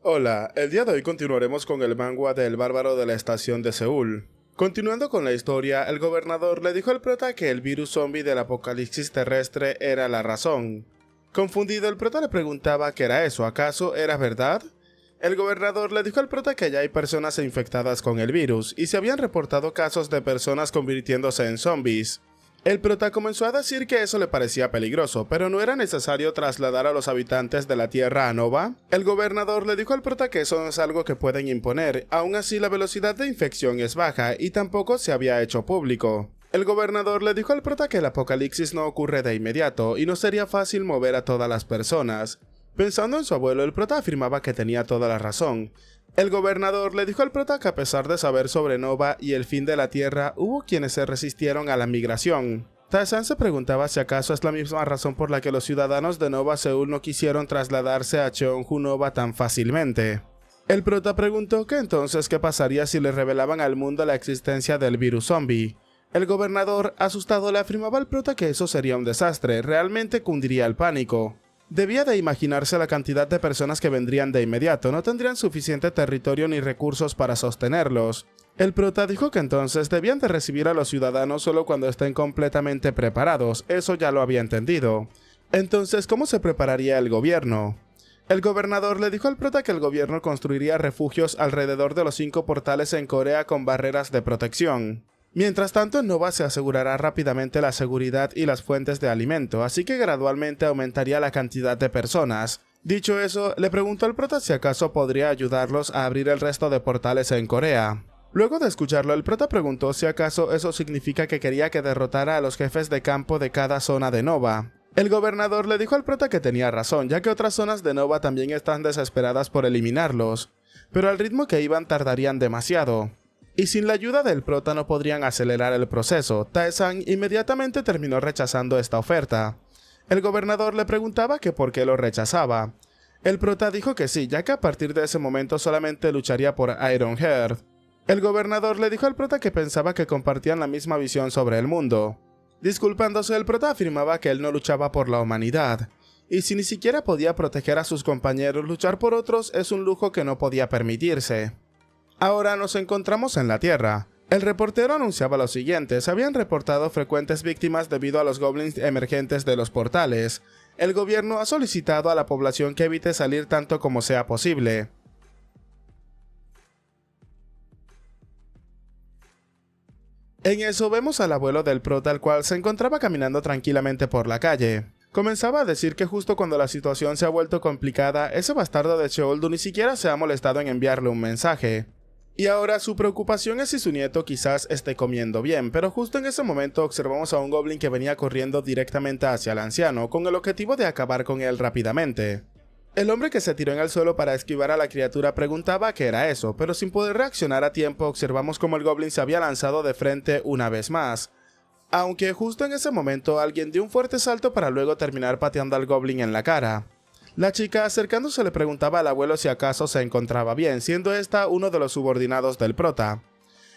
Hola, el día de hoy continuaremos con el manga del bárbaro de la estación de Seúl. Continuando con la historia, el gobernador le dijo al prota que el virus zombie del apocalipsis terrestre era la razón. Confundido, el prota le preguntaba qué era eso, ¿acaso era verdad? El gobernador le dijo al prota que ya hay personas infectadas con el virus, y se habían reportado casos de personas convirtiéndose en zombies. El prota comenzó a decir que eso le parecía peligroso, pero no era necesario trasladar a los habitantes de la Tierra a Nova. El gobernador le dijo al prota que eso no es algo que pueden imponer, aún así la velocidad de infección es baja y tampoco se había hecho público. El gobernador le dijo al prota que el apocalipsis no ocurre de inmediato y no sería fácil mover a todas las personas. Pensando en su abuelo, el prota afirmaba que tenía toda la razón. El gobernador le dijo al prota que a pesar de saber sobre Nova y el fin de la Tierra, hubo quienes se resistieron a la migración. Tae-san se preguntaba si acaso es la misma razón por la que los ciudadanos de Nova Seúl no quisieron trasladarse a Cheonju Nova tan fácilmente. El prota preguntó que entonces qué pasaría si le revelaban al mundo la existencia del virus zombie. El gobernador, asustado, le afirmaba al prota que eso sería un desastre, realmente cundiría el pánico. Debía de imaginarse la cantidad de personas que vendrían de inmediato, no tendrían suficiente territorio ni recursos para sostenerlos. El prota dijo que entonces debían de recibir a los ciudadanos solo cuando estén completamente preparados, eso ya lo había entendido. Entonces, ¿cómo se prepararía el gobierno? El gobernador le dijo al prota que el gobierno construiría refugios alrededor de los 5 portales en Corea con barreras de protección. Mientras tanto, en Nova se asegurará rápidamente la seguridad y las fuentes de alimento, así que gradualmente aumentaría la cantidad de personas. Dicho eso, le preguntó al prota si acaso podría ayudarlos a abrir el resto de portales en Corea. Luego de escucharlo, el prota preguntó si acaso eso significa que quería que derrotara a los jefes de campo de cada zona de Nova. El gobernador le dijo al prota que tenía razón, ya que otras zonas de Nova también están desesperadas por eliminarlos, pero al ritmo que iban tardarían demasiado. Y sin la ayuda del prota no podrían acelerar el proceso. Tae-san inmediatamente terminó rechazando esta oferta. El gobernador le preguntaba que por qué lo rechazaba. El prota dijo que sí, ya que a partir de ese momento solamente lucharía por Ironheart. El gobernador le dijo al prota que pensaba que compartían la misma visión sobre el mundo. Disculpándose, el prota afirmaba que él no luchaba por la humanidad, y si ni siquiera podía proteger a sus compañeros, luchar por otros es un lujo que no podía permitirse. Ahora nos encontramos en la Tierra. El reportero anunciaba lo siguiente: se habían reportado frecuentes víctimas debido a los goblins emergentes de los portales. El gobierno ha solicitado a la población que evite salir tanto como sea posible. En eso vemos al abuelo del prota, el cual se encontraba caminando tranquilamente por la calle. Comenzaba a decir que justo cuando la situación se ha vuelto complicada, ese bastardo de Cheoldu ni siquiera se ha molestado en enviarle un mensaje. Y ahora su preocupación es si su nieto quizás esté comiendo bien, pero justo en ese momento observamos a un goblin que venía corriendo directamente hacia el anciano, con el objetivo de acabar con él rápidamente. El hombre que se tiró en el suelo para esquivar a la criatura preguntaba qué era eso, pero sin poder reaccionar a tiempo observamos como el goblin se había lanzado de frente una vez más. Aunque justo en ese momento alguien dio un fuerte salto para luego terminar pateando al goblin en la cara. La chica, acercándose, le preguntaba al abuelo si acaso se encontraba bien, siendo esta uno de los subordinados del prota.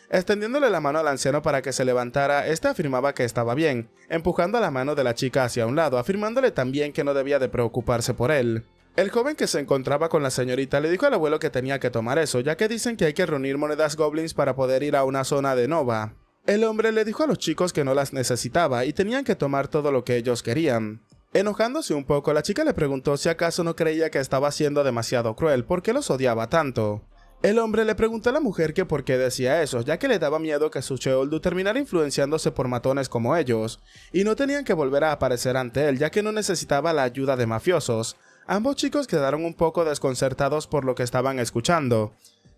Extendiéndole la mano al anciano para que se levantara, este afirmaba que estaba bien, empujando la mano de la chica hacia un lado, afirmándole también que no debía de preocuparse por él. El joven que se encontraba con la señorita le dijo al abuelo que tenía que tomar eso, ya que dicen que hay que reunir monedas goblins para poder ir a una zona de Nova. El hombre le dijo a los chicos que no las necesitaba y tenían que tomar todo lo que ellos querían. Enojándose un poco, la chica le preguntó si acaso no creía que estaba siendo demasiado cruel, ¿por qué los odiaba tanto? El hombre le preguntó a la mujer que por qué decía eso, ya que le daba miedo que su Cheoldu terminara influenciándose por matones como ellos, y no tenían que volver a aparecer ante él, ya que no necesitaba la ayuda de mafiosos. Ambos chicos quedaron un poco desconcertados por lo que estaban escuchando.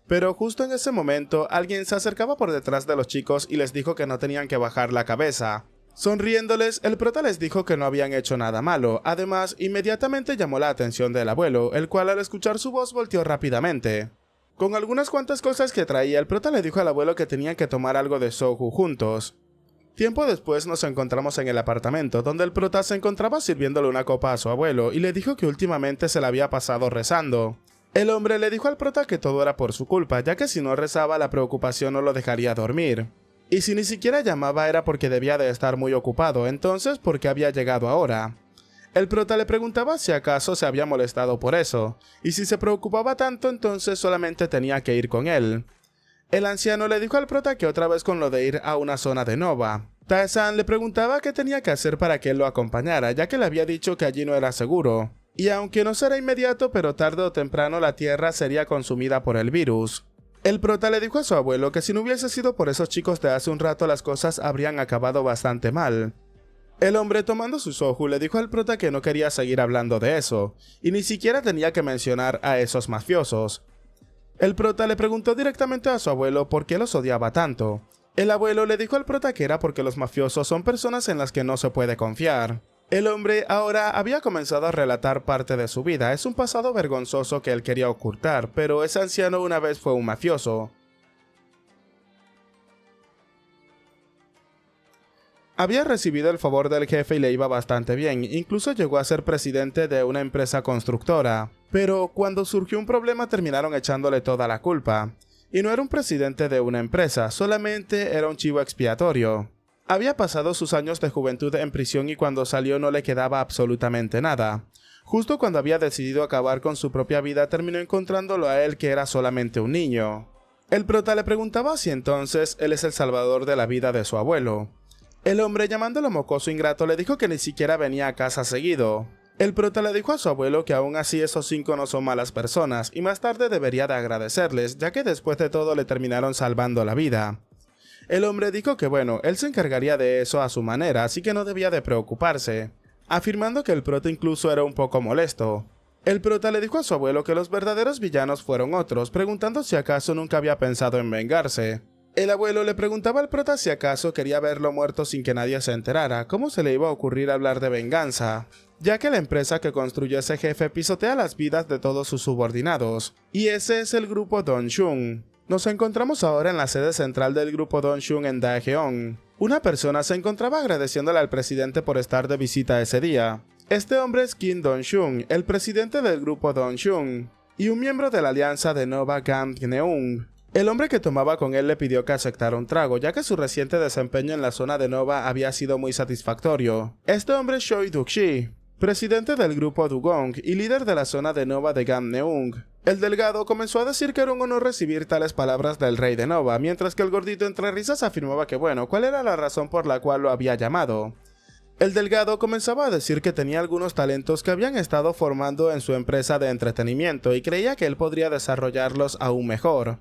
Pero justo en ese momento, alguien se acercaba por detrás de los chicos y les dijo que no tenían que bajar la cabeza. Sonriéndoles, el prota les dijo que no habían hecho nada malo. Además, inmediatamente llamó la atención del abuelo, el cual al escuchar su voz volteó rápidamente. Con algunas cuantas cosas que traía, el prota le dijo al abuelo que tenían que tomar algo de soju juntos. Tiempo después nos encontramos en el apartamento, donde el prota se encontraba sirviéndole una copa a su abuelo y le dijo que últimamente se la había pasado rezando. El hombre le dijo al prota que todo era por su culpa, ya que si no rezaba la preocupación no lo dejaría dormir. Y si ni siquiera llamaba era porque debía de estar muy ocupado, entonces ¿por qué había llegado ahora? El prota le preguntaba si acaso se había molestado por eso, y si se preocupaba tanto entonces solamente tenía que ir con él. El anciano le dijo al prota que otra vez con lo de ir a una zona de Nova. Tae-san le preguntaba qué tenía que hacer para que él lo acompañara, ya que le había dicho que allí no era seguro. Y aunque no será inmediato, pero tarde o temprano la Tierra sería consumida por el virus. El prota le dijo a su abuelo que si no hubiese sido por esos chicos de hace un rato las cosas habrían acabado bastante mal. El hombre, tomando su soju, le dijo al prota que no quería seguir hablando de eso, y ni siquiera tenía que mencionar a esos mafiosos. El prota le preguntó directamente a su abuelo por qué los odiaba tanto. El abuelo le dijo al prota que era porque los mafiosos son personas en las que no se puede confiar. El hombre ahora había comenzado a relatar parte de su vida, es un pasado vergonzoso que él quería ocultar, pero ese anciano una vez fue un mafioso. Había recibido el favor del jefe y le iba bastante bien, incluso llegó a ser presidente de una empresa constructora. Pero cuando surgió un problema terminaron echándole toda la culpa. Y no era un presidente de una empresa, solamente era un chivo expiatorio. Había pasado sus años de juventud en prisión y cuando salió no le quedaba absolutamente nada. Justo cuando había decidido acabar con su propia vida terminó encontrándolo a él que era solamente un niño. El prota le preguntaba si entonces él es el salvador de la vida de su abuelo. El hombre, llamándolo mocoso ingrato, le dijo que ni siquiera venía a casa seguido. El prota le dijo a su abuelo que aún así esos 5 no son malas personas y más tarde debería de agradecerles, ya que después de todo le terminaron salvando la vida. El hombre dijo que bueno, él se encargaría de eso a su manera, así que no debía de preocuparse, afirmando que el prota incluso era un poco molesto. El prota le dijo a su abuelo que los verdaderos villanos fueron otros, preguntando si acaso nunca había pensado en vengarse. El abuelo le preguntaba al prota si acaso quería verlo muerto sin que nadie se enterara, cómo se le iba a ocurrir hablar de venganza, ya que la empresa que construyó ese jefe pisotea las vidas de todos sus subordinados, y ese es el grupo Dongshun. Nos encontramos ahora en la sede central del grupo Dongshun en Daejeon. Una persona se encontraba agradeciéndole al presidente por estar de visita ese día. Este hombre es Kim Dongshun, el presidente del grupo Dongshun, y un miembro de la alianza de Nova Gangneung. El hombre que tomaba con él le pidió que aceptara un trago, ya que su reciente desempeño en la zona de Nova había sido muy satisfactorio. Este hombre es Choi Duk-shi, presidente del grupo Dugong y líder de la zona de Nova de Gangneung. El delgado comenzó a decir que era un honor recibir tales palabras del rey de Nova, mientras que el gordito entre risas afirmaba que bueno, ¿cuál era la razón por la cual lo había llamado? El delgado comenzaba a decir que tenía algunos talentos que habían estado formando en su empresa de entretenimiento y creía que él podría desarrollarlos aún mejor.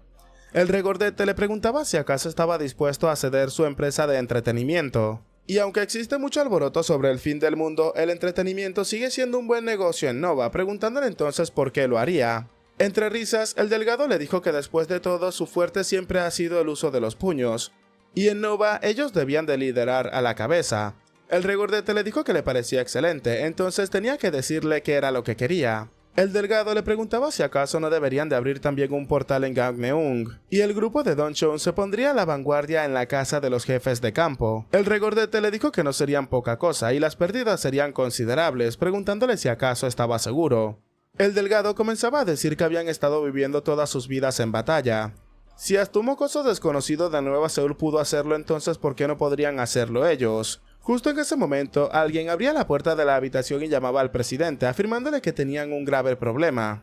El regordete le preguntaba si acaso estaba dispuesto a ceder su empresa de entretenimiento. Y aunque existe mucho alboroto sobre el fin del mundo, el entretenimiento sigue siendo un buen negocio en Nova, preguntándole entonces por qué lo haría. Entre risas, el delgado le dijo que después de todo su fuerte siempre ha sido el uso de los puños, y en Nova ellos debían de liderar a la cabeza. El regordete le dijo que le parecía excelente, entonces tenía que decirle qué era lo que quería. El delgado le preguntaba si acaso no deberían de abrir también un portal en Gangneung, y el grupo de Dongshun se pondría a la vanguardia en la casa de los jefes de campo. El regordete le dijo que no serían poca cosa y las pérdidas serían considerables, preguntándole si acaso estaba seguro. El delgado comenzaba a decir que habían estado viviendo todas sus vidas en batalla. Si hasta un mocoso desconocido de Nueva Seúl pudo hacerlo, entonces ¿por qué no podrían hacerlo ellos? Justo en ese momento, alguien abría la puerta de la habitación y llamaba al presidente, afirmándole que tenían un grave problema.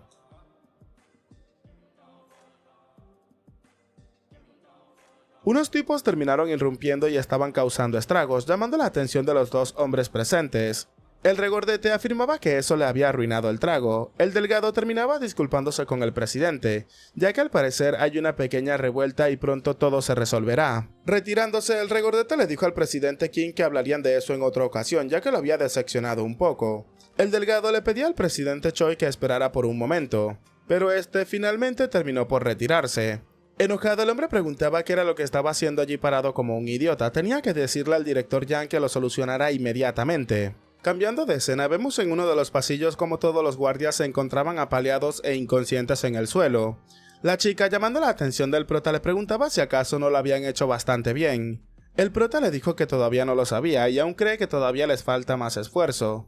Unos tipos terminaron irrumpiendo y estaban causando estragos, llamando la atención de los dos hombres presentes. El regordete afirmaba que eso le había arruinado el trago. El delgado terminaba disculpándose con el presidente, ya que al parecer hay una pequeña revuelta y pronto todo se resolverá. Retirándose, el regordete le dijo al presidente Kim que hablarían de eso en otra ocasión, ya que lo había decepcionado un poco. El delgado le pedía al presidente Choi que esperara por un momento, pero este finalmente terminó por retirarse. Enojado, el hombre preguntaba qué era lo que estaba haciendo allí parado como un idiota. Tenía que decirle al director Yang que lo solucionara inmediatamente. Cambiando de escena, vemos en uno de los pasillos como todos los guardias se encontraban apaleados e inconscientes en el suelo. La chica, llamando la atención del prota, le preguntaba si acaso no lo habían hecho bastante bien. El prota le dijo que todavía no lo sabía y aún cree que todavía les falta más esfuerzo.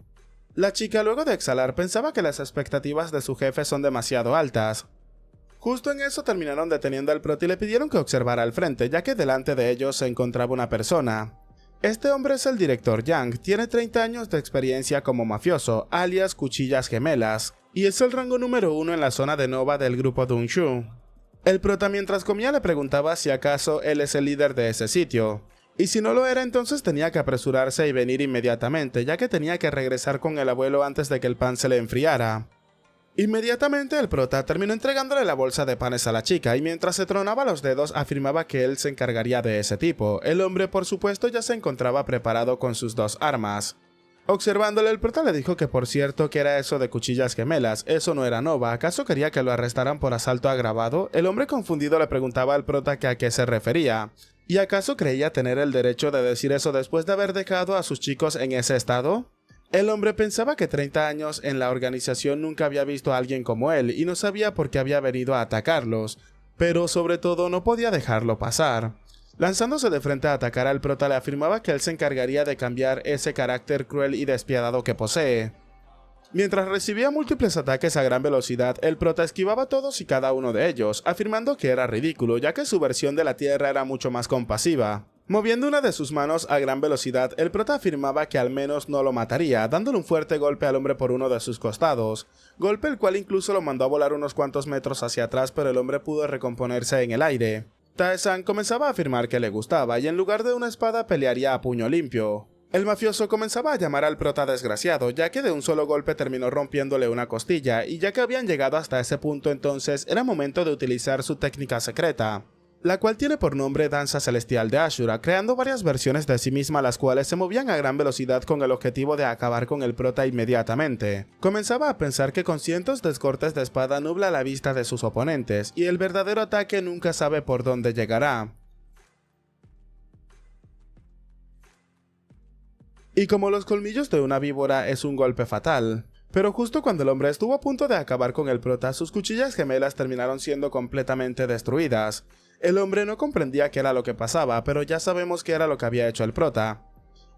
La chica, luego de exhalar, pensaba que las expectativas de su jefe son demasiado altas. Justo en eso terminaron deteniendo al prota y le pidieron que observara al frente, ya que delante de ellos se encontraba una persona. Este hombre es el director Yang, tiene 30 años de experiencia como mafioso, alias Cuchillas Gemelas, y es el rango número 1 en la zona de Nova del grupo Dunshu. El prota mientras comía le preguntaba si acaso él es el líder de ese sitio, y si no lo era entonces tenía que apresurarse y venir inmediatamente, ya que tenía que regresar con el abuelo antes de que el pan se le enfriara. Inmediatamente el prota terminó entregándole la bolsa de panes a la chica y mientras se tronaba los dedos afirmaba que él se encargaría de ese tipo. El hombre por supuesto ya se encontraba preparado con sus 2 armas. Observándole el prota le dijo que por cierto que era eso de Cuchillas Gemelas, eso no era Nova, ¿acaso quería que lo arrestaran por asalto agravado? El hombre confundido le preguntaba al prota que a qué se refería. ¿Y acaso creía tener el derecho de decir eso después de haber dejado a sus chicos en ese estado? El hombre pensaba que 30 años en la organización nunca había visto a alguien como él y no sabía por qué había venido a atacarlos, pero sobre todo no podía dejarlo pasar. Lanzándose de frente a atacar al prota le afirmaba que él se encargaría de cambiar ese carácter cruel y despiadado que posee. Mientras recibía múltiples ataques a gran velocidad, el prota esquivaba todos y cada uno de ellos, afirmando que era ridículo ya que su versión de la Tierra era mucho más compasiva. Moviendo una de sus manos a gran velocidad, el prota afirmaba que al menos no lo mataría, dándole un fuerte golpe al hombre por uno de sus costados, golpe el cual incluso lo mandó a volar unos cuantos metros hacia atrás, pero el hombre pudo recomponerse en el aire. Tae-san comenzaba a afirmar que le gustaba y en lugar de una espada pelearía a puño limpio. El mafioso comenzaba a llamar al prota desgraciado, ya que de un solo golpe terminó rompiéndole una costilla, y ya que habían llegado hasta ese punto entonces era momento de utilizar su técnica secreta, la cual tiene por nombre Danza Celestial de Ashura, creando varias versiones de sí misma las cuales se movían a gran velocidad con el objetivo de acabar con el prota inmediatamente. Comenzaba a pensar que con cientos de cortes de espada nubla la vista de sus oponentes, y el verdadero ataque nunca sabe por dónde llegará. Y como los colmillos de una víbora es un golpe fatal. Pero justo cuando el hombre estuvo a punto de acabar con el prota, sus cuchillas gemelas terminaron siendo completamente destruidas. El hombre no comprendía qué era lo que pasaba, pero ya sabemos qué era lo que había hecho el prota.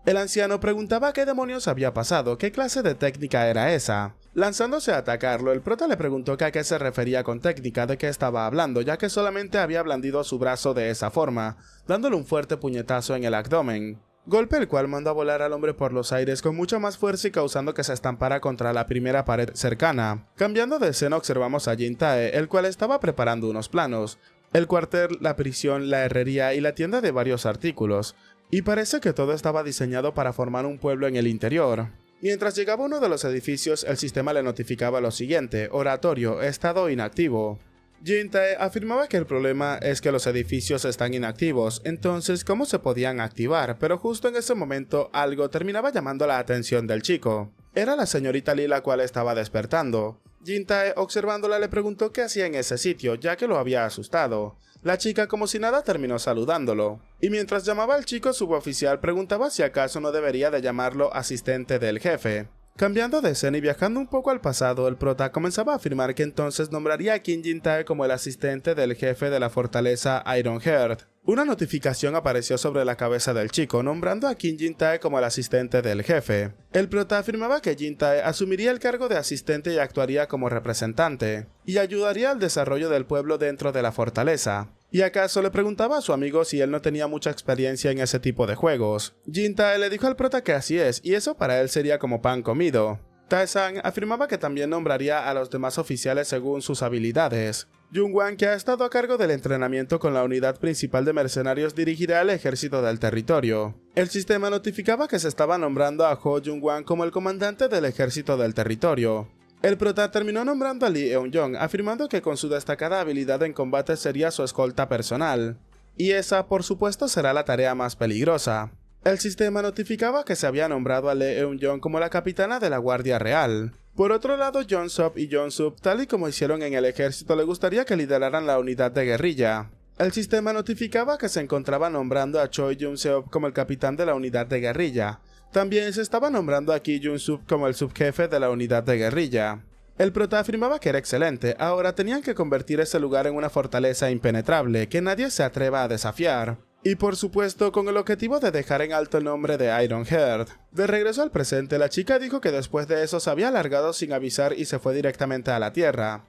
El anciano preguntaba qué demonios había pasado, qué clase de técnica era esa. Lanzándose a atacarlo, el prota le preguntó que a qué se refería con técnica, de qué estaba hablando, ya que solamente había blandido su brazo de esa forma, dándole un fuerte puñetazo en el abdomen. Golpe el cual mandó a volar al hombre por los aires con mucha más fuerza y causando que se estampara contra la primera pared cercana. Cambiando de escena observamos a Jin Tae, el cual estaba preparando unos planos. El cuartel, la prisión, la herrería y la tienda de varios artículos. Y parece que todo estaba diseñado para formar un pueblo en el interior. Mientras llegaba a uno de los edificios, el sistema le notificaba lo siguiente: oratorio, estado inactivo. Jin Tae afirmaba que el problema es que los edificios están inactivos, entonces ¿cómo se podían activar? Pero justo en ese momento algo terminaba llamando la atención del chico. Era la señorita Lee la cual estaba despertando. Jin Tae, observándola, le preguntó qué hacía en ese sitio, ya que lo había asustado. La chica como si nada terminó saludándolo. Y mientras llamaba al chico suboficial preguntaba si acaso no debería de llamarlo asistente del jefe. Cambiando de escena y viajando un poco al pasado, el prota comenzaba a afirmar que entonces nombraría a Kim Jin Tae como el asistente del jefe de la fortaleza Ironheart. Una notificación apareció sobre la cabeza del chico, nombrando a Kim Jin Tae como el asistente del jefe. El prota afirmaba que Jin Tae asumiría el cargo de asistente y actuaría como representante, y ayudaría al desarrollo del pueblo dentro de la fortaleza. ¿Y acaso le preguntaba a su amigo si él no tenía mucha experiencia en ese tipo de juegos? Jin Tae le dijo al prota que así es, y eso para él sería como pan comido. Tae-san afirmaba que también nombraría a los demás oficiales según sus habilidades. Jung-wan, que ha estado a cargo del entrenamiento con la unidad principal de mercenarios, dirigirá el ejército del territorio. El sistema notificaba que se estaba nombrando a Ho Jung-wan como el comandante del ejército del territorio. El prota terminó nombrando a Lee Eun-jong, afirmando que con su destacada habilidad en combate sería su escolta personal. Y esa, por supuesto, será la tarea más peligrosa. El sistema notificaba que se había nombrado a Lee Eun-jong como la capitana de la Guardia Real. Por otro lado, Jong-sub y Jong-sub, tal y como hicieron en el ejército, le gustaría que lideraran la unidad de guerrilla. El sistema notificaba que se encontraba nombrando a Choi Jung-seop como el capitán de la unidad de guerrilla. También se estaba nombrando a Ki Jun-sub como el subjefe de la unidad de guerrilla. El prota afirmaba que era excelente, ahora tenían que convertir ese lugar en una fortaleza impenetrable que nadie se atreva a desafiar. Y por supuesto con el objetivo de dejar en alto el nombre de Ironheart. De regreso al presente, la chica dijo que después de eso se había largado sin avisar y se fue directamente a la Tierra.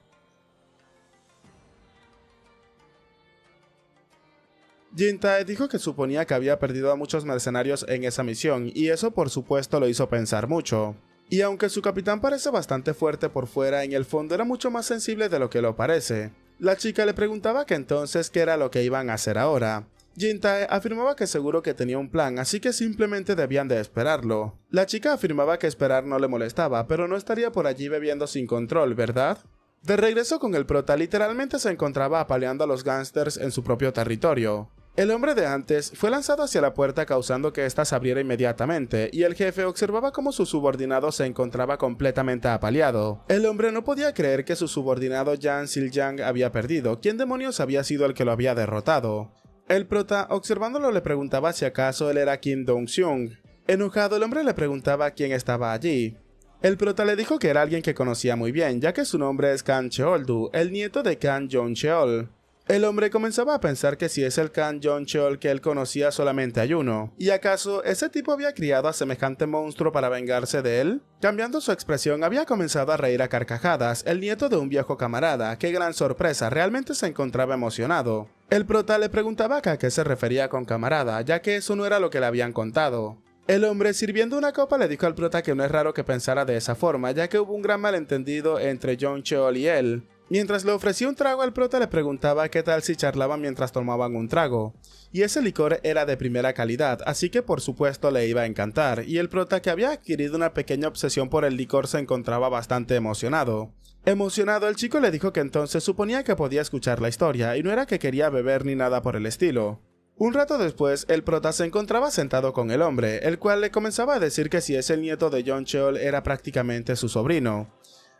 Jin-tae dijo que suponía que había perdido a muchos mercenarios en esa misión, y eso por supuesto lo hizo pensar mucho. Y aunque su capitán parece bastante fuerte por fuera, en el fondo era mucho más sensible de lo que lo parece. La chica le preguntaba que entonces qué era lo que iban a hacer ahora. Jin-tae afirmaba que seguro que tenía un plan, así que simplemente debían de esperarlo. La chica afirmaba que esperar no le molestaba, pero no estaría por allí bebiendo sin control, ¿verdad? De regreso con el prota, literalmente se encontraba apaleando a los gángsters en su propio territorio. El hombre de antes fue lanzado hacia la puerta causando que ésta se abriera inmediatamente, y el jefe observaba cómo su subordinado se encontraba completamente apaleado. El hombre no podía creer que su subordinado Yang Sil-yang había perdido. ¿Quién demonios había sido el que lo había derrotado? El prota, observándolo, le preguntaba si acaso él era Kim Dong-seung. Enojado, el hombre le preguntaba quién estaba allí. El prota le dijo que era alguien que conocía muy bien, ya que su nombre es Kang Cheol-du, el nieto de Kang Jong-cheol. El hombre comenzaba a pensar que si es el Kang Jong-cheol que él conocía solamente hay uno. ¿Y acaso ese tipo había criado a semejante monstruo para vengarse de él? Cambiando su expresión, había comenzado a reír a carcajadas, el nieto de un viejo camarada. ¡Qué gran sorpresa! Realmente se encontraba emocionado. El prota le preguntaba a qué se refería con camarada, ya que eso no era lo que le habían contado. El hombre, sirviendo una copa, le dijo al prota que no es raro que pensara de esa forma, ya que hubo un gran malentendido entre Jong-cheol y él. Mientras le ofrecía un trago al prota, le preguntaba qué tal si charlaban mientras tomaban un trago. Y ese licor era de primera calidad, así que por supuesto le iba a encantar, y el prota, que había adquirido una pequeña obsesión por el licor, se encontraba bastante emocionado. Emocionado, el chico le dijo que entonces suponía que podía escuchar la historia, y no era que quería beber ni nada por el estilo. Un rato después, el prota se encontraba sentado con el hombre, el cual le comenzaba a decir que si es el nieto de Jong-cheol era prácticamente su sobrino.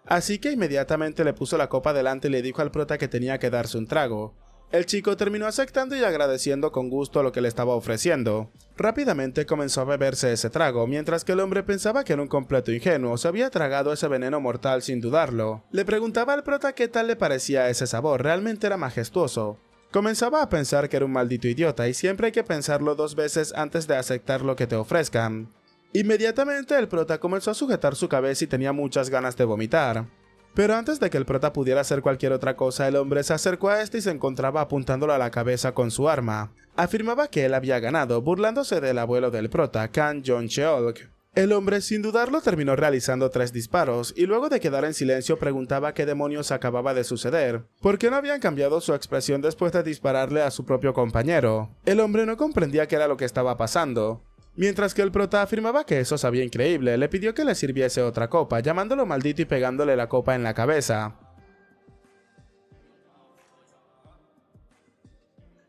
Así que inmediatamente le puso la copa delante y le dijo al prota que tenía que darse un trago. El chico terminó aceptando y agradeciendo con gusto lo que le estaba ofreciendo. Rápidamente comenzó a beberse ese trago, mientras que el hombre pensaba que era un completo ingenuo, se había tragado ese veneno mortal sin dudarlo. Le preguntaba al prota qué tal le parecía ese sabor, realmente era majestuoso. Comenzaba a pensar que era un maldito idiota y siempre hay que pensarlo 2 veces antes de aceptar lo que te ofrezcan. Inmediatamente el prota comenzó a sujetar su cabeza y tenía muchas ganas de vomitar. Pero antes de que el prota pudiera hacer cualquier otra cosa, el hombre se acercó a este y se encontraba apuntándolo a la cabeza con su arma. Afirmaba que él había ganado, burlándose del abuelo del prota, Kang Jong-cheol. El hombre, sin dudarlo, terminó realizando 3 disparos, y luego de quedar en silencio preguntaba qué demonios acababa de suceder. ¿Por qué no habían cambiado su expresión después de dispararle a su propio compañero? El hombre no comprendía qué era lo que estaba pasando. Mientras que el prota afirmaba que eso sabía increíble, le pidió que le sirviese otra copa, llamándolo maldito y pegándole la copa en la cabeza.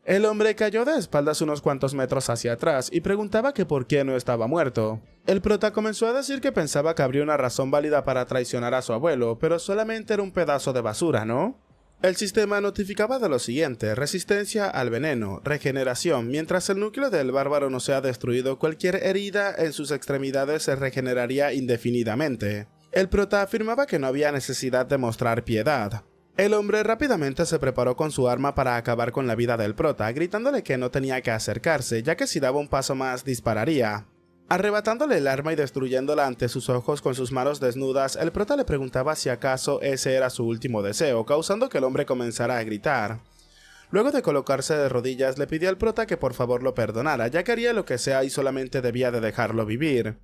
El hombre cayó de espaldas unos cuantos metros hacia atrás y preguntaba que por qué no estaba muerto. El prota comenzó a decir que pensaba que habría una razón válida para traicionar a su abuelo, pero solamente era un pedazo de basura, ¿no? El sistema notificaba de lo siguiente: resistencia al veneno, regeneración. Mientras el núcleo del bárbaro no sea destruido, cualquier herida en sus extremidades se regeneraría indefinidamente. El prota afirmaba que no había necesidad de mostrar piedad. El hombre rápidamente se preparó con su arma para acabar con la vida del prota, gritándole que no tenía que acercarse, ya que si daba un paso más dispararía. Arrebatándole el arma y destruyéndola ante sus ojos con sus manos desnudas, el prota le preguntaba si acaso ese era su último deseo, causando que el hombre comenzara a gritar. Luego de colocarse de rodillas, le pidió al prota que por favor lo perdonara, ya que haría lo que sea y solamente debía de dejarlo vivir.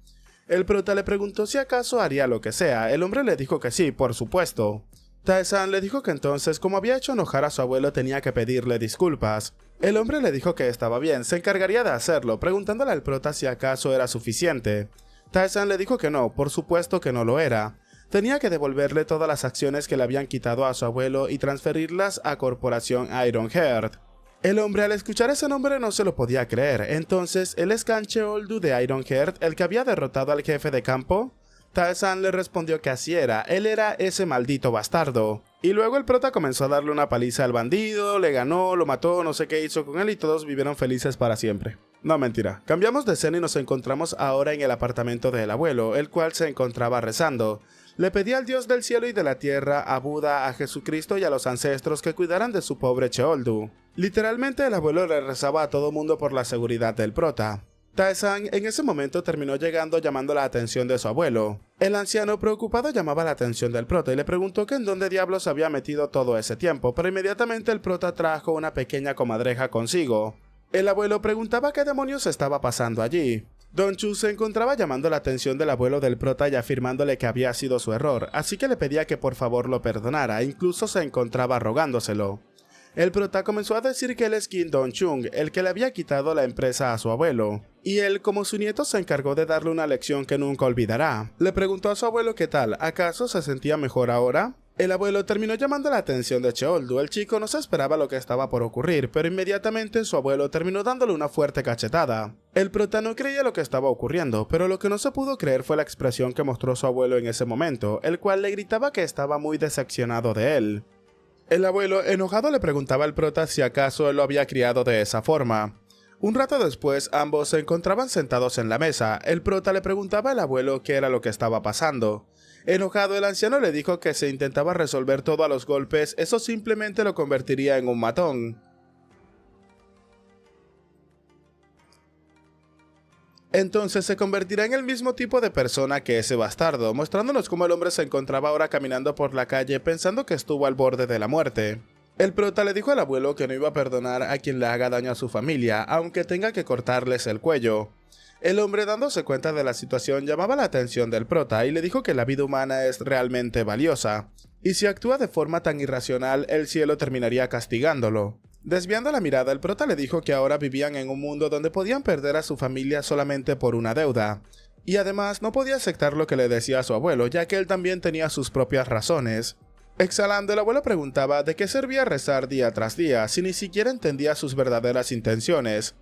El prota le preguntó si acaso haría lo que sea. El hombre le dijo que sí, por supuesto. Tae-san le dijo que entonces, como había hecho enojar a su abuelo, tenía que pedirle disculpas. El hombre le dijo que estaba bien, se encargaría de hacerlo, preguntándole al prota si acaso era suficiente. Tae-san le dijo que no, por supuesto que no lo era. Tenía que devolverle todas las acciones que le habían quitado a su abuelo y transferirlas a Corporación Ironheart. El hombre, al escuchar ese nombre, no se lo podía creer. Entonces, ¿él es Kang Cheol-du de Ironheart, el que había derrotado al jefe de campo? Tae-san le respondió que así era, él era ese maldito bastardo. Y luego el prota comenzó a darle una paliza al bandido, le ganó, lo mató, no sé qué hizo con él y todos vivieron felices para siempre. No, mentira. Cambiamos de escena y nos encontramos ahora en el apartamento del abuelo, el cual se encontraba rezando. Le pedía al Dios del cielo y de la tierra, a Buda, a Jesucristo y a los ancestros que cuidaran de su pobre Cheol-du. Literalmente el abuelo le rezaba a todo mundo por la seguridad del prota. Tae-san en ese momento terminó llegando llamando la atención de su abuelo. El anciano preocupado llamaba la atención del prota y le preguntó que en dónde diablos había metido todo ese tiempo, pero inmediatamente el prota trajo una pequeña comadreja consigo. El abuelo preguntaba qué demonios estaba pasando allí. Don Chu se encontraba llamando la atención del abuelo del prota y afirmándole que había sido su error, así que le pedía que por favor lo perdonara, e incluso se encontraba rogándoselo. El prota comenzó a decir que él es Kim Dong-chung, el que le había quitado la empresa a su abuelo, y él, como su nieto, se encargó de darle una lección que nunca olvidará. Le preguntó a su abuelo qué tal, ¿acaso se sentía mejor ahora? El abuelo terminó llamando la atención de Cheoldu. El chico no se esperaba lo que estaba por ocurrir, pero inmediatamente su abuelo terminó dándole una fuerte cachetada. El prota no creía lo que estaba ocurriendo, pero lo que no se pudo creer fue la expresión que mostró su abuelo en ese momento, el cual le gritaba que estaba muy decepcionado de él. El abuelo, enojado, le preguntaba al prota si acaso él lo había criado de esa forma. Un rato después, ambos se encontraban sentados en la mesa. El prota le preguntaba al abuelo qué era lo que estaba pasando. Enojado, el anciano le dijo que si intentaba resolver todo a los golpes, eso simplemente lo convertiría en un matón. Entonces se convertirá en el mismo tipo de persona que ese bastardo, mostrándonos cómo el hombre se encontraba ahora caminando por la calle pensando que estuvo al borde de la muerte. El prota le dijo al abuelo que no iba a perdonar a quien le haga daño a su familia, aunque tenga que cortarles el cuello. El hombre, dándose cuenta de la situación, llamaba la atención del prota y le dijo que la vida humana es realmente valiosa, y si actúa de forma tan irracional, el cielo terminaría castigándolo. Desviando la mirada, el prota le dijo que ahora vivían en un mundo donde podían perder a su familia solamente por una deuda, y además no podía aceptar lo que le decía a su abuelo, ya que él también tenía sus propias razones. Exhalando, el abuelo preguntaba de qué servía rezar día tras día si ni siquiera entendía sus verdaderas intenciones.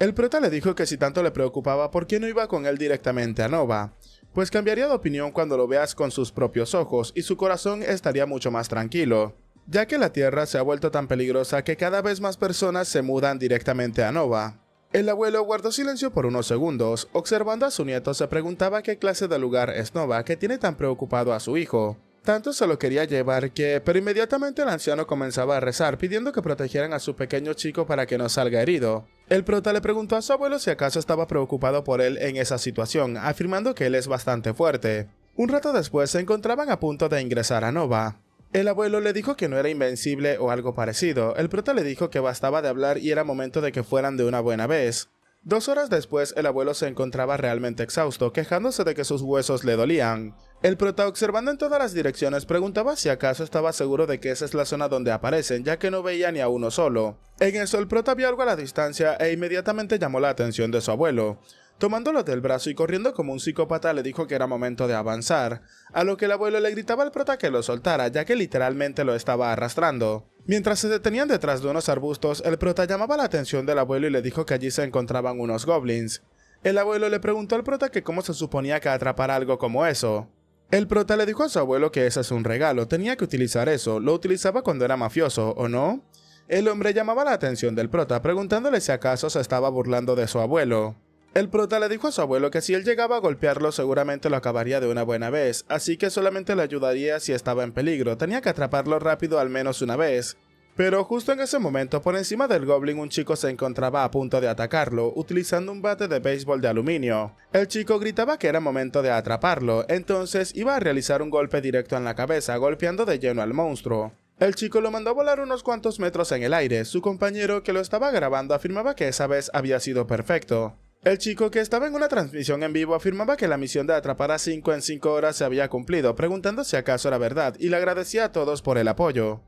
El prota le dijo que si tanto le preocupaba, ¿por qué no iba con él directamente a Nova? Pues cambiaría de opinión cuando lo veas con sus propios ojos y su corazón estaría mucho más tranquilo, ya que la Tierra se ha vuelto tan peligrosa que cada vez más personas se mudan directamente a Nova. El abuelo guardó silencio por unos segundos, observando a su nieto se preguntaba qué clase de lugar es Nova que tiene tan preocupado a su hijo. Tanto se lo quería llevar pero inmediatamente el anciano comenzaba a rezar pidiendo que protegieran a su pequeño chico para que no salga herido. El prota le preguntó a su abuelo si acaso estaba preocupado por él en esa situación, afirmando que él es bastante fuerte. Un rato después se encontraban a punto de ingresar a Nova. El abuelo le dijo que no era invencible o algo parecido. El prota le dijo que bastaba de hablar y era momento de que fueran de una buena vez. 2 horas después, el abuelo se encontraba realmente exhausto, quejándose de que sus huesos le dolían. El prota, observando en todas las direcciones, preguntaba si acaso estaba seguro de que esa es la zona donde aparecen, ya que no veía ni a uno solo. En eso, el prota vio algo a la distancia e inmediatamente llamó la atención de su abuelo. Tomándolo del brazo y corriendo como un psicópata, le dijo que era momento de avanzar, a lo que el abuelo le gritaba al prota que lo soltara, ya que literalmente lo estaba arrastrando. Mientras se detenían detrás de unos arbustos, el prota llamaba la atención del abuelo y le dijo que allí se encontraban unos goblins. El abuelo le preguntó al prota que cómo se suponía que atrapara algo como eso. El prota le dijo a su abuelo que ese es un regalo, tenía que utilizar eso, lo utilizaba cuando era mafioso, ¿o no? El hombre llamaba la atención del prota, preguntándole si acaso se estaba burlando de su abuelo. El prota le dijo a su abuelo que si él llegaba a golpearlo seguramente lo acabaría de una buena vez, así que solamente le ayudaría si estaba en peligro, tenía que atraparlo rápido al menos una vez. Pero justo en ese momento, por encima del goblin, un chico se encontraba a punto de atacarlo, utilizando un bate de béisbol de aluminio. El chico gritaba que era momento de atraparlo, entonces iba a realizar un golpe directo en la cabeza, golpeando de lleno al monstruo. El chico lo mandó a volar unos cuantos metros en el aire. Su compañero, que lo estaba grabando, afirmaba que esa vez había sido perfecto. El chico, que estaba en una transmisión en vivo, afirmaba que la misión de atrapar a 5 en 5 horas se había cumplido, preguntando si acaso era verdad, y le agradecía a todos por el apoyo.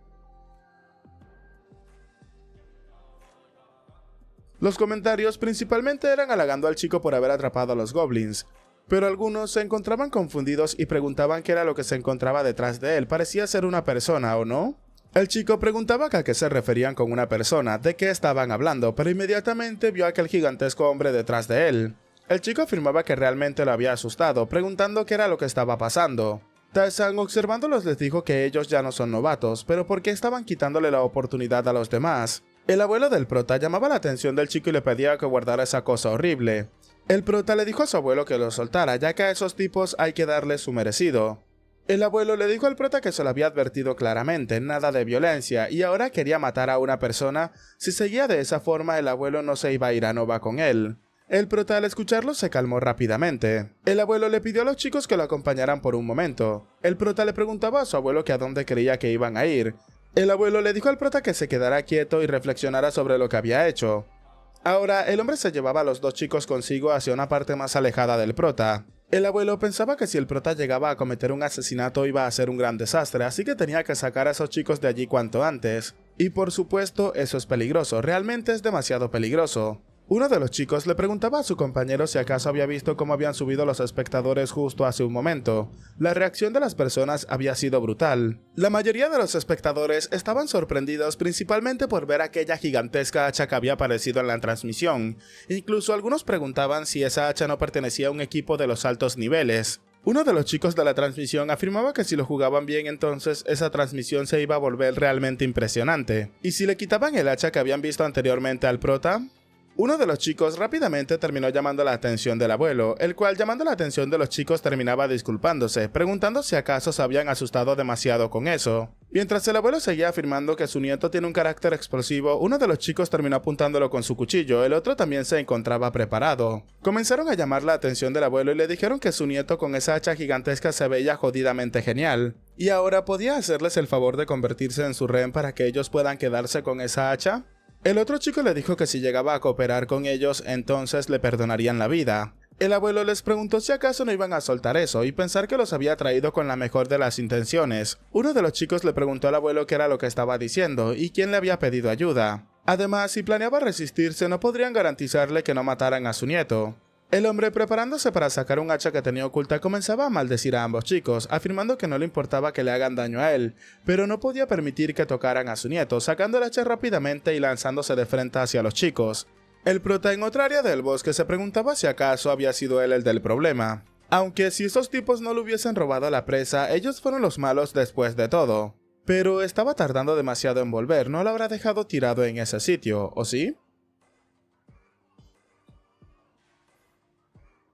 Los comentarios principalmente eran halagando al chico por haber atrapado a los goblins, pero algunos se encontraban confundidos y preguntaban qué era lo que se encontraba detrás de él. Parecía ser una persona, ¿o no? El chico preguntaba que a qué se referían con una persona, de qué estaban hablando, pero inmediatamente vio a aquel gigantesco hombre detrás de él. El chico afirmaba que realmente lo había asustado, preguntando qué era lo que estaba pasando. Tarzan, observándolos, les dijo que ellos ya no son novatos, pero por qué estaban quitándole la oportunidad a los demás. El abuelo del prota llamaba la atención del chico y le pedía que guardara esa cosa horrible. El prota le dijo a su abuelo que lo soltara, ya que a esos tipos hay que darles su merecido. El abuelo le dijo al prota que se lo había advertido claramente, nada de violencia, y ahora quería matar a una persona. Si seguía de esa forma, el abuelo no se iba a ir a Nova con él. El prota, al escucharlo, se calmó rápidamente. El abuelo le pidió a los chicos que lo acompañaran por un momento. El prota le preguntaba a su abuelo que a dónde creía que iban a ir. El abuelo le dijo al prota que se quedara quieto y reflexionara sobre lo que había hecho. Ahora, el hombre se llevaba a los dos chicos consigo hacia una parte más alejada del prota. El abuelo pensaba que si el prota llegaba a cometer un asesinato iba a ser un gran desastre, así que tenía que sacar a esos chicos de allí cuanto antes. Y por supuesto, eso es peligroso, realmente es demasiado peligroso. Uno de los chicos le preguntaba a su compañero si acaso había visto cómo habían subido los espectadores justo hace un momento. La reacción de las personas había sido brutal. La mayoría de los espectadores estaban sorprendidos principalmente por ver aquella gigantesca hacha que había aparecido en la transmisión. Incluso algunos preguntaban si esa hacha no pertenecía a un equipo de los altos niveles. Uno de los chicos de la transmisión afirmaba que si lo jugaban bien entonces esa transmisión se iba a volver realmente impresionante. ¿Y si le quitaban el hacha que habían visto anteriormente al prota? Uno de los chicos rápidamente terminó llamando la atención del abuelo, el cual llamando la atención de los chicos terminaba disculpándose, preguntando si acaso se habían asustado demasiado con eso. Mientras el abuelo seguía afirmando que su nieto tiene un carácter explosivo, uno de los chicos terminó apuntándolo con su cuchillo, el otro también se encontraba preparado. Comenzaron a llamar la atención del abuelo y le dijeron que su nieto con esa hacha gigantesca se veía jodidamente genial. ¿Y ahora podía hacerles el favor de convertirse en su rehén para que ellos puedan quedarse con esa hacha? El otro chico le dijo que si llegaba a cooperar con ellos, entonces le perdonarían la vida. El abuelo les preguntó si acaso no iban a soltar eso y pensar que los había traído con la mejor de las intenciones. Uno de los chicos le preguntó al abuelo qué era lo que estaba diciendo y quién le había pedido ayuda. Además, si planeaba resistirse, no podrían garantizarle que no mataran a su nieto. El hombre, preparándose para sacar un hacha que tenía oculta, comenzaba a maldecir a ambos chicos, afirmando que no le importaba que le hagan daño a él, pero no podía permitir que tocaran a su nieto, sacando el hacha rápidamente y lanzándose de frente hacia los chicos. El prota en otra área del bosque se preguntaba si acaso había sido él el del problema. Aunque si esos tipos no le hubiesen robado a la presa, ellos fueron los malos después de todo. Pero estaba tardando demasiado en volver, no lo habrá dejado tirado en ese sitio, ¿o sí?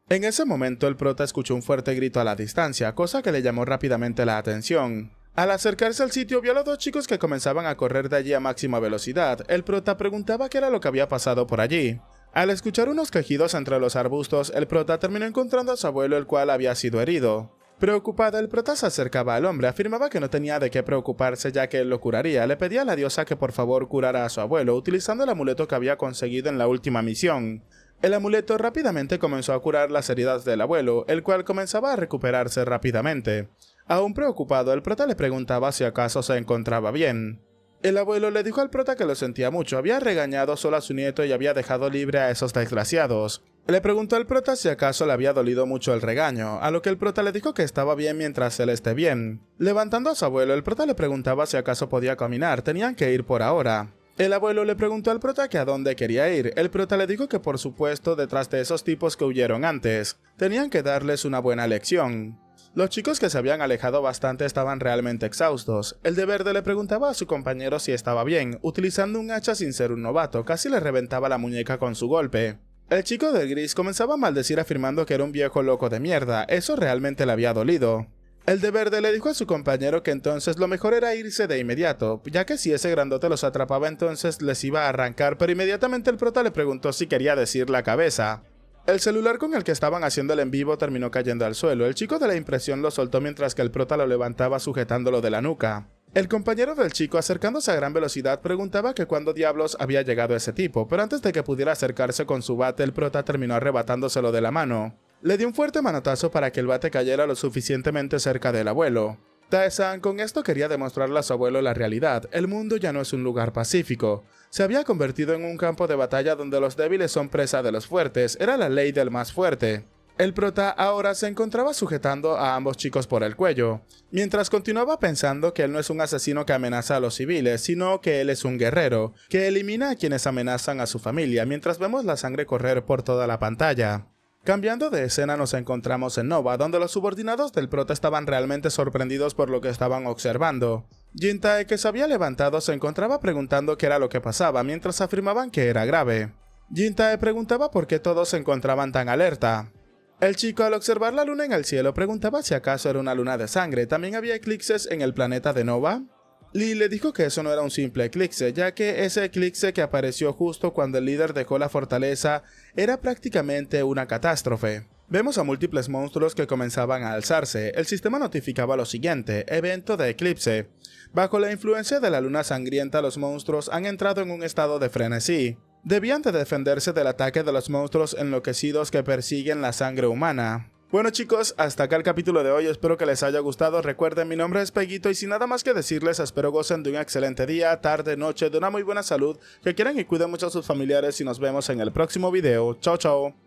En ese momento el prota escuchó un fuerte grito a la distancia, cosa que le llamó rápidamente la atención. Al acercarse al sitio vio a los dos chicos que comenzaban a correr de allí a máxima velocidad. El prota preguntaba qué era lo que había pasado por allí. Al escuchar unos quejidos entre los arbustos, el prota terminó encontrando a su abuelo, el cual había sido herido. Preocupada, el prota se acercaba al hombre, afirmaba que no tenía de qué preocuparse ya que él lo curaría, le pedía a la diosa que por favor curara a su abuelo utilizando el amuleto que había conseguido en la última misión. El amuleto rápidamente comenzó a curar las heridas del abuelo, el cual comenzaba a recuperarse rápidamente. Aún preocupado, el prota le preguntaba si acaso se encontraba bien. El abuelo le dijo al prota que lo sentía mucho, había regañado solo a su nieto y había dejado libre a esos desgraciados. Le preguntó al prota si acaso le había dolido mucho el regaño, a lo que el prota le dijo que estaba bien mientras él esté bien. Levantando a su abuelo, el prota le preguntaba si acaso podía caminar, tenían que ir por ahora. El abuelo le preguntó al prota que a dónde quería ir. El prota le dijo que por supuesto detrás de esos tipos que huyeron antes. Tenían que darles una buena lección. Los chicos que se habían alejado bastante estaban realmente exhaustos. El de verde le preguntaba a su compañero si estaba bien, utilizando un hacha sin ser un novato, casi le reventaba la muñeca con su golpe. El chico del gris comenzaba a maldecir afirmando que era un viejo loco de mierda, eso realmente le había dolido. El de verde le dijo a su compañero que entonces lo mejor era irse de inmediato, ya que si ese grandote los atrapaba entonces les iba a arrancar, pero inmediatamente el prota le preguntó si quería decir la cabeza. El celular con el que estaban haciendo el en vivo terminó cayendo al suelo, el chico de la impresión lo soltó mientras que el prota lo levantaba sujetándolo de la nuca. El compañero del chico, acercándose a gran velocidad, preguntaba que cuándo diablos había llegado ese tipo, pero antes de que pudiera acercarse con su bate, el prota terminó arrebatándoselo de la mano. Le dio un fuerte manotazo para que el bate cayera lo suficientemente cerca del abuelo. Tae-san con esto quería demostrarle a su abuelo la realidad, el mundo ya no es un lugar pacífico. Se había convertido en un campo de batalla donde los débiles son presa de los fuertes, era la ley del más fuerte. El prota ahora se encontraba sujetando a ambos chicos por el cuello, mientras continuaba pensando que él no es un asesino que amenaza a los civiles, sino que él es un guerrero, que elimina a quienes amenazan a su familia, mientras vemos la sangre correr por toda la pantalla. Cambiando de escena nos encontramos en Nova, donde los subordinados del prota estaban realmente sorprendidos por lo que estaban observando. Jintae, que se había levantado, se encontraba preguntando qué era lo que pasaba, mientras afirmaban que era grave. Jintae preguntaba por qué todos se encontraban tan alerta. El chico, al observar la luna en el cielo, preguntaba si acaso era una luna de sangre. ¿También había eclipses en el planeta de Nova? Lee le dijo que eso no era un simple eclipse, ya que ese eclipse que apareció justo cuando el líder dejó la fortaleza era prácticamente una catástrofe. Vemos a múltiples monstruos que comenzaban a alzarse. El sistema notificaba lo siguiente: evento de eclipse. Bajo la influencia de la luna sangrienta, los monstruos han entrado en un estado de frenesí. debían de defenderse del ataque de los monstruos enloquecidos que persiguen la sangre humana. Bueno chicos, hasta acá el capítulo de hoy, espero que les haya gustado. Recuerden, mi nombre es Peguito y sin nada más que decirles, espero gocen de un excelente día, tarde, noche, de una muy buena salud, que quieran y cuiden mucho a sus familiares y nos vemos en el próximo video. Chao chao.